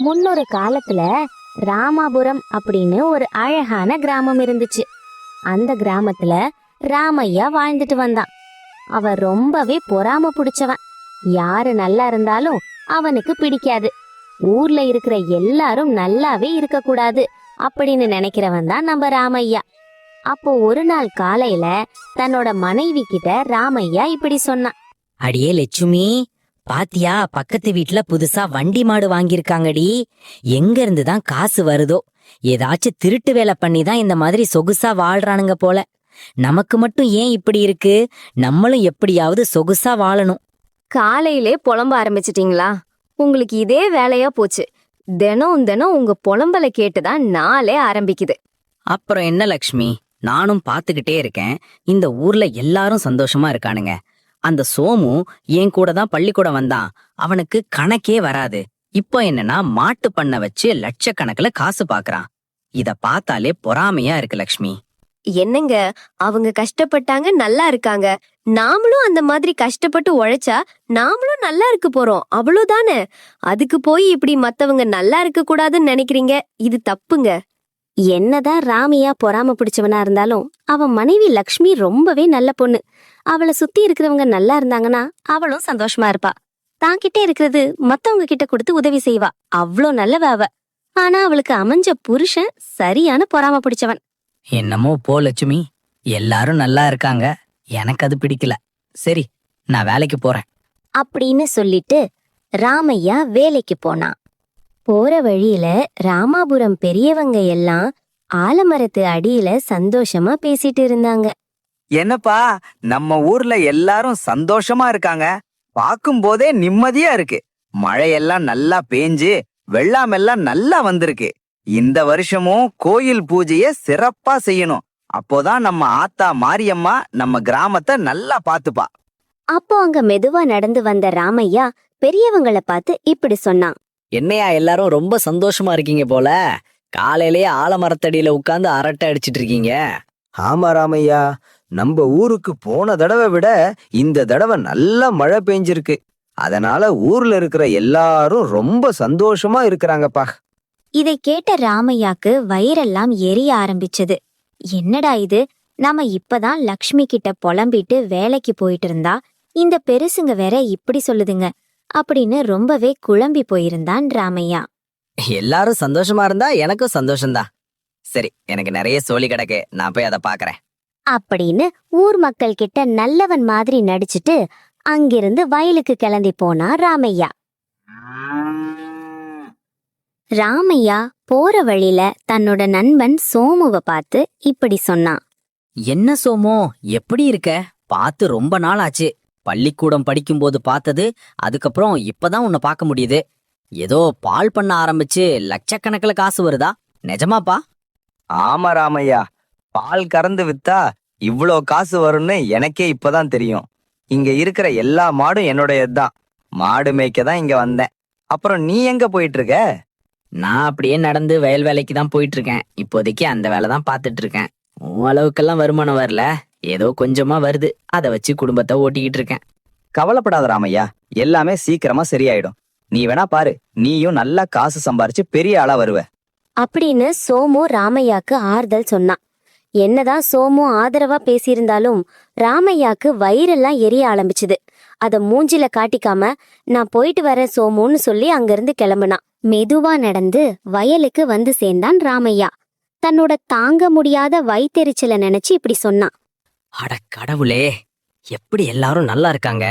முன்னொரு காலத்துல ராமாபுரம் அப்படின்னு ஒரு அழகான கிராமம் இருந்துச்சு. அந்த கிராமத்துல ராமையா வாழ்ந்துட்டு வந்தான். அவன் ரொம்பவே பொறாம பிடிச்சவன். யாரு நல்லா இருந்தாலும் அவனுக்கு பிடிக்காது. ஊர்ல இருக்கிற எல்லாரும் நல்லாவே இருக்க கூடாது அப்படின்னு நினைக்கிறவன் தான் நம்ம ராமையா. அப்போ ஒரு நாள் காலையில தன்னோட மனைவி கிட்ட ராமையா இப்படி சொன்னான். அடியே லட்சுமி, பாத்தியா, பக்கத்து வீட்ல புதுசா வண்டி மாடு வாங்கியிருக்காங்கடி. எங்க இருந்துதான் காசு வருதோ? ஏதாச்சும் திருட்டு வேலை பண்ணி தான் இந்த மாதிரி சொகுசா வாழ்றானுங்க போல. நமக்கு மட்டும் ஏன் இப்படி இருக்கு? நம்மளும் எப்படியாவது சொகுசா வாழணும். காலையிலே புலம்ப ஆரம்பிச்சிட்டீங்களா? உங்களுக்கு இதே வேலையா போச்சு. தினம் தினம் உங்க புலம்பல கேட்டுதான் நாளே ஆரம்பிக்குது. அப்புறம் என்ன லக்ஷ்மி, நானும் பாத்துக்கிட்டே இருக்கேன். இந்த ஊர்ல எல்லாரும் சந்தோஷமா இருக்கானுங்க. அந்த சோமு என் கூட தான் பள்ளிக்கூடம் வந்தான். அவனுக்கு கணக்கே வராது. இப்போ என்னன்னா மாட்டு பண்ண வச்சு லட்சக்கணக்குல காசு பாக்குறான். இத பார்த்தாலே பொறாமையா இருக்கு லக்ஷ்மி. என்னங்க, அவங்க கஷ்டப்பட்டாங்க, நல்லா இருக்காங்க. நாமளும் அந்த மாதிரி கஷ்டப்பட்டு உழைச்சா நாமளும் நல்லா இருக்க போறோம், அவ்வளவுதானே. அதுக்கு போய் இப்படி மத்தவங்க நல்லா இருக்க கூடாதுன்னு நினைக்கிறீங்க. இது தப்புங்க. என்னதான் ராமையா பொறாம பிடிச்சவனா இருந்தாலும் அவன் மனைவி லக்ஷ்மி ரொம்பவே நல்ல பொண்ணு. அவளை சுத்தி இருக்கிறவங்க நல்லா இருந்தாங்கன்னா அவளும் சந்தோஷமா இருப்பா. தான் கிட்ட இருக்கிறது மத்தவங்க கிட்ட கொடுத்து உதவி செய்வா. அவ்ளோ நல்லவ அவ. ஆனா அவளுக்கு அமைஞ்ச புருஷன் சரியான பொறாம பிடிச்சவன். என்னமோ போ லட்சுமி, எல்லாரும் நல்லா இருக்காங்க, எனக்கு அது பிடிக்கல. சரி, நான் வேலைக்கு போறேன் அப்படின்னு சொல்லிட்டு ராமையா வேலைக்கு போனான். போற வழியில ராமாபுரம் பெரியவங்க எல்லாம் ஆலமரத்து அடியில சந்தோஷமா பேசிட்டு இருந்தாங்க. என்னப்பா, நம்ம ஊர்ல எல்லாரும் சந்தோஷமா இருக்காங்க. பாக்கும் போதே நிம்மதியா இருக்கு. மழையெல்லாம் நல்லா பேஞ்சு வெள்ளாமெல்லாம் நல்லா வந்திருக்கு. இந்த வருஷமும் கோயில் பூஜைய சிறப்பா செய்யணும். அப்போதான் நம்ம ஆத்தா மாரியம்மா நம்ம கிராமத்தை நல்லா பாத்துப்பா. அப்போ அங்க மெதுவா நடந்து வந்த ராமையா பெரியவங்களை பார்த்து இப்படி சொன்னான். என்னையா எல்லாரும் ரொம்ப சந்தோஷமா இருக்கீங்க போல. காலையிலேயே ஆலமரத்தடியில உட்கார்ந்து அரட்டை அடிச்சிட்டு இருக்கீங்க. ஆமா ராமையா, நம்ம ஊருக்கு போன தடவை விட இந்த தடவை நல்லா மழை பெஞ்சிருக்கு. அதனால ஊர்ல இருக்கிற எல்லாரும் ரொம்ப சந்தோஷமா இருக்கிறாங்கப்பா. இதை கேட்ட ராமையாக்கு வயிறெல்லாம் எரிய ஆரம்பிச்சது. என்னடா இது, நாம இப்பதான் லக்ஷ்மி கிட்ட புலம்பிட்டு வேலைக்கு போயிட்டு இருந்தா இந்த பெருசுங்க வேற இப்படி சொல்லுதுங்க அப்படின்னு ரொம்பவே குழம்பி போயிருந்தான் ராமையா. எல்லாரும் சந்தோஷமா இருந்தா எனக்கும் சந்தோஷம்தான். சரி, எனக்கு நிறைய சோழி கிடக்கு, நான் போய் அதை பாக்குறேன் அப்படின்னு ஊர் மக்கள் கிட்ட நல்லவன் மாதிரி நடிச்சிட்டு அங்கிருந்து வயலுக்கு கிளம்பி போனா ராமையா. ராமையா போற வழியில தன்னோட நண்பன் சோமுவை பார்த்து இப்படி சொன்னான். என்ன சோமோ, எப்படி இருக்க? பார்த்து ரொம்ப நாள் ஆச்சு. பள்ளிக்கூடம் படிக்கும்போது பார்த்தது, அதுக்கப்புறம் இப்பதான் உன்னை பார்க்க முடியுது. ஏதோ பால் பண்ண ஆரம்பிச்சு லட்சக்கணக்கில் காசு வருதா? நிஜமாப்பா? ஆமா ராமையா, பால் கறந்து வித்தா இவ்ளோ காசு வரும்னு எனக்கே இப்பதான் தெரியும். இங்க இருக்கிற எல்லா மாடும் என்னோடயதுதான். மாடு மேய்க்க தான் இங்க வந்தேன். அப்புறம் நீ எங்க போயிட்டு இருக்க? நான் அப்படியே நடந்து வயல் வேலைக்கு தான் போயிட்டு இருக்கேன். இப்போதைக்கு அந்த வேலை தான் பார்த்துட்டு இருக்கேன். உன் அளவுக்கெல்லாம் வருமானம் வரல, ஏதோ கொஞ்சமா வருது. அதை வச்சு குடும்பத்தை ஓட்டிக்கிட்டு இருக்கேன். கவலைப்படாத ராமையா, எல்லாமே சீக்கிரமா சரியாயிடும். நீ வேணா பாரு, நீயும் நல்லா காசு சம்பாரிச்சு பெரிய ஆளா வருவ அப்படின்னு சோமு ராமையாக்கு ஆறுதல் சொன்னான். என்னதான் சோமு ஆதரவா பேசியிருந்தாலும் ராமையாக்கு வயிறெல்லாம் எரிய ஆரம்பிச்சுது. அத மூஞ்சில காட்டிக்காம நான் போயிட்டு வரேன் சோமுன்னு சொல்லி அங்கிருந்து கிளம்புனான். மெதுவா நடந்து வயலுக்கு வந்து சேர்ந்தான் ராமையா. தன்னோட தாங்க முடியாத வயித்தெரிச்சல நினைச்சு இப்படி சொன்னான். அட கடவுளே, எப்படி எல்லாரும் நல்லா இருக்காங்க?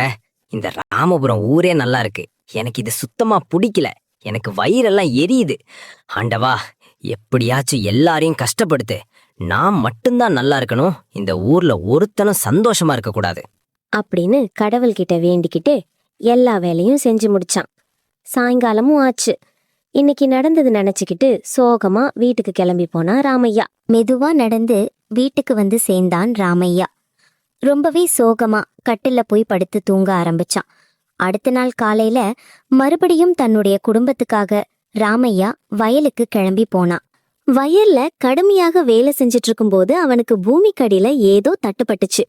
இந்த ராமபுரம் ஊரே நல்லா இருக்கு. எனக்கு இது சுத்தமா பிடிக்கல. எனக்கு வயிறெல்லாம் எரியுது. ஆண்டவா, எப்படியாச்சும் எல்லாரையும் கஷ்டப்படுத்து. நான் மட்டும்தான் நல்லா இருக்கணும். இந்த ஊர்ல ஒருத்தனும் சந்தோஷமா இருக்க கூடாது அப்படின்னு கடவுள்கிட்ட வேண்டிக்கிட்டு எல்லா வேலையும் செஞ்சு முடிச்சான். சாயங்காலமும் ஆச்சு. இன்னைக்கு நடந்தது நினைச்சுக்கிட்டு சோகமா வீட்டுக்கு கிளம்பி போனா ராமையா. மெதுவா நடந்து வீட்டுக்கு வந்து சேர்ந்தான் ராமையா. ரொம்பவே சோகமா கட்டில்ல போய் படுத்து தூங்க ஆரம்பிச்சான். அடுத்த நாள் காலையில மறுபடியும் தன்னுடைய குடும்பத்துக்காக ராமையா வயலுக்கு கிளம்பி போனான். வயல்ல கடுமையாக வேலை செஞ்சிட்டு இருக்கும்போது அவனுக்கு பூமிக்கடியில ஏதோ தட்டுப்பட்டுச்சு.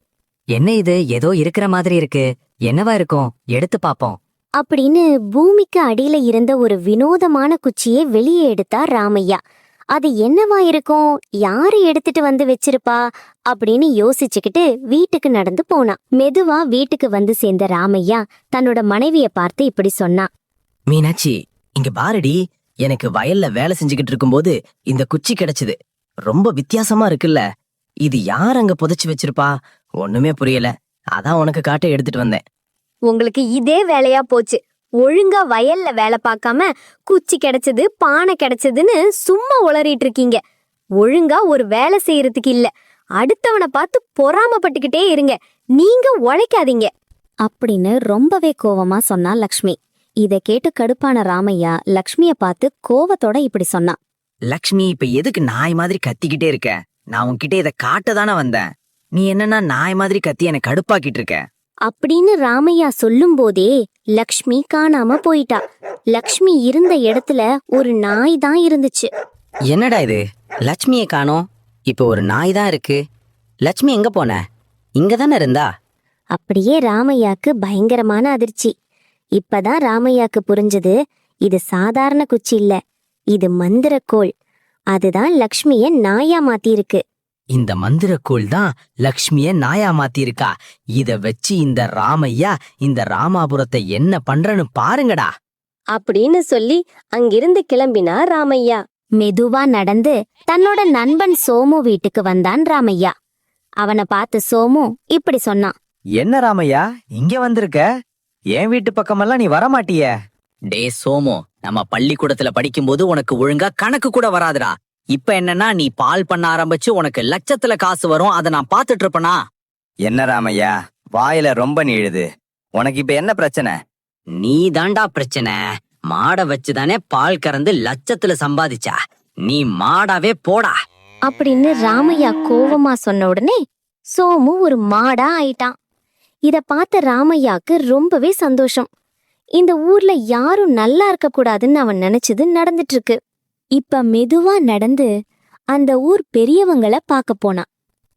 என்ன இது? ஏதோ இருக்கிற மாதிரி இருக்கு. என்னவா இருக்கும்? எடுத்து பாப்போம். அப்படின்னு பூமிக்கு அடியில இருந்த ஒரு வினோதமான குச்சியை வெளியே எடுத்தார் ராமையா. அது என்னவா இருக்கும், யாரு எடுத்துட்டு வந்து வச்சிருப்பா அப்படின்னு யோசிச்சுக்கிட்டு வீட்டுக்கு நடந்து போனான். மெதுவா வீட்டுக்கு வந்து சேர்ந்த ராமையா தன்னோட மனைவிய பார்த்து இப்படி சொன்னான். மீனாட்சி, இங்க பாருடி, எனக்கு வயல்ல வேலை செஞ்சுக்கிட்டு இருக்கும்போது இந்த குச்சி கிடைச்சது. ரொம்ப வித்தியாசமா இருக்குல்ல. இது யார் அங்க புதைச்சு வச்சிருப்பா? ஒண்ணுமே புரியல. அதான் உனக்கு காட்ட எடுத்துட்டு வந்தேன். உங்களுக்கு இதே வேலையா போச்சு. ஒழுங்கா வயல்ல வேலை பார்க்காம குச்சி கிடைச்சது, பானை கிடைச்சதுன்னு சும்மா உளறிட்டு இருக்கீங்க. ஒழுங்கா ஒரு வேலை செய்யறதுக்கு இல்ல, அடுத்தவனை பார்த்து பொறாமப்பட்டுக்கிட்டே இருங்க. நீங்க உழைக்காதீங்க அப்படின்னு ரொம்பவே கோவமா சொன்னா லக்ஷ்மி. இத கேட்டு கடுப்பான ராமையா லக்ஷ்மிய பார்த்து கோவத்தோட இப்படி சொன்னான். லக்ஷ்மி, இப்ப எதுக்கு நாய் மாதிரி கத்திக்கிட்டே இருக்க? நான் உன்கிட்ட இதை காட்ட தானே வந்தேன். நீ என்னன்னா நாய் மாதிரி கத்தி என்னை கடுப்பாக்கிட்டு இருக்க. அப்படின்னு ராமையா சொல்லும் போதே லக்ஷ்மி காணாம போயிட்டா. லக்ஷ்மி இருந்த இடத்துல ஒரு நாய் தான் இருந்துச்சு. என்னடா இது, லட்சுமியை காணோம், இப்ப ஒரு நாய் தான் இருக்கு. லட்சுமி எங்க போன? இங்க தானே இருந்தா. அப்படியே ராமையாக்கு பயங்கரமான அதிர்ச்சி. இப்பதான் ராமையாக்கு புரிஞ்சது, இது சாதாரண குச்சி இல்ல, இது மந்திரக்கோள். அதுதான் லக்ஷ்மிய நாயா மாத்திருக்கு. இந்த மந்திரக்கோள் தான் லக்ஷ்மிய நாயா மாத்திருக்கா. இத வச்சு இந்த ராமையா இந்த ராமாபுரத்தை என்ன பண்றன்னு பாருங்கடா அப்படின்னு சொல்லி அங்கிருந்து கிளம்பினா ராமையா. மெதுவா நடந்து தன்னோட நண்பன் சோமு வீட்டுக்கு வந்தான் ராமையா. அவனை பார்த்து சோமு இப்படி சொன்னான். என்ன ராமையா, இங்க வந்திருக்க? என் வீட்டு பக்கமெல்லாம் நீ வரமாட்டிய? டே சோமு, நம்ம பள்ளிக்கூடத்துல படிக்கும்போது உனக்கு ஒழுங்கா கணக்கு கூட வராதுடா. இப்ப என்னன்னா நீ பால் பண்ண ஆரம்பிச்சு உனக்கு லட்சத்துல காசு வரும், அதை நான் பாத்துட்டு இருப்பனா? என்ன ராமையா, வாயில ரொம்ப நீழுது. உனக்கு இப்ப என்ன பிரச்சனை? நீ தாண்டா பிரச்சனை. மாடை வச்சுதானே பால் கறந்து லட்சத்துல சம்பாதிச்சா. நீ மாடாவே போடா அப்படின்னு ராமையா கோவமா சொன்ன உடனே சோமு ஒரு மாடா ஆயிட்டான். இத பார்த்த ராமையாக்கு ரொம்பவே சந்தோஷம். இந்த ஊர்ல யாரும் நல்லா இருக்க கூடாதுன்னு அவன் நினைச்சது நடந்துட்டு இருக்கு. இப்ப மெதுவா நடந்து அந்த ஊர் பெரியவங்கள பார்க்க போனான்.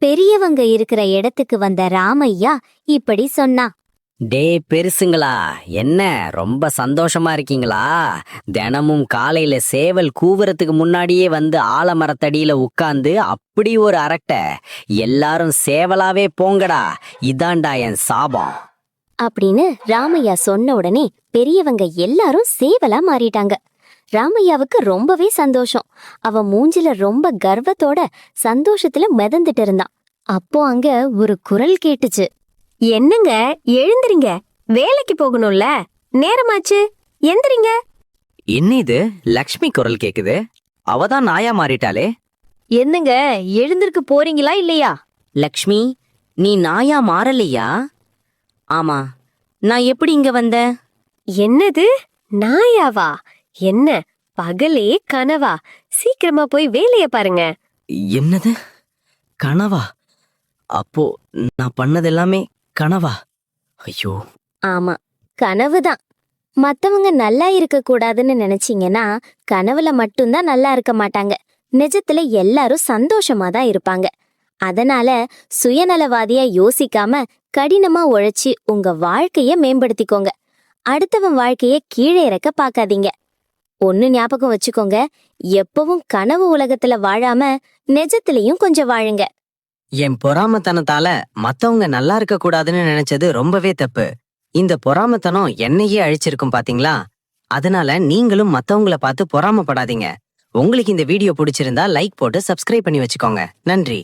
பெரியவங்க இருக்கிற இடத்துக்கு வந்த ராமையா இப்படி சொன்னா. டே பெருசுங்களா, என்ன ரொம்ப சந்தோஷமா இருக்கீங்களா? தினமும் காலையில சேவல் கூவுறதுக்கு முன்னாடியே வந்து ஆலமரத்தடியில உட்கார்ந்து அப்படி ஒரு அரட்டை. எல்லாரும் சேவலாவே போங்கடா, இதாண்டா என் சாபம் அப்படின்னு ராமையா சொன்ன உடனே பெரியவங்க எல்லாரும் சேவலா மாறிட்டாங்க. ராமையாவுக்கு ரொம்பவே சந்தோஷம். அவன் மூஞ்சில ரொம்ப கர்வத்தோட சந்தோஷத்துல மிதந்துட்டு இருந்தான். அப்போ அங்க ஒரு குரல் கேட்டுச்சு. என்னங்க, எழுந்திரிங்க, வேலைக்கு போகணும்ல, நேரமாச்சு, எந்திரிங்க. என்ன இது, லக்ஷ்மி குரல் கேக்குது? அவதான் நாயா மாறிட்டாளே. என்னங்க, எழுந்திருக்கு போறீங்களா இல்லையா? லக்ஷ்மி, நீ நாயா மாறலையா? ஆமா, நான் எப்படி இங்க வந்தேன்? என்னது, நாயாவா? என்ன பகலே கனவா? சீக்கிரமா போய் வேலைய பாருங்க. என்னது, கனவா? அப்போ நான் பண்ணதெல்லாமே கனவா? ஐயோ. ஆமா, கனவுதான். மத்தவங்க நல்லா இருக்க கூடாதுன்னு நினைச்சீங்கன்னா கனவுல மட்டும்தான் நல்லா இருக்க மாட்டாங்க. நிஜத்துல எல்லாரும் சந்தோஷமா தான் இருப்பாங்க. அதனால சுயநலவாதியா யோசிக்காம கடினமா உழைச்சி உங்க வாழ்க்கைய மேம்படுத்திக்கோங்க. அடுத்தவன் வாழ்க்கைய கீழே இறக்க பார்க்காதீங்க. ஒன்னு ஞாபகம் வச்சுக்கோங்க, எப்பவும் கனவு உலகத்துல வாழாம நிஜத்திலையும் கொஞ்சம் வாழுங்க. என் பொறாமத்தனத்தால மத்தவங்க நல்லா இருக்க கூடாதுன்னு நினைச்சது ரொம்பவே தப்பு. இந்த பொறாமத்தனம் என்னையே அழிச்சிருக்கும் பாத்தீங்களா? அதனால நீங்களும் மத்தவங்கள பார்த்து பொறாமப்படாதீங்க. உங்களுக்கு இந்த வீடியோ பிடிச்சிருந்தா லைக் போட்டு சப்ஸ்கிரைப் பண்ணி வச்சுக்கோங்க. நன்றி.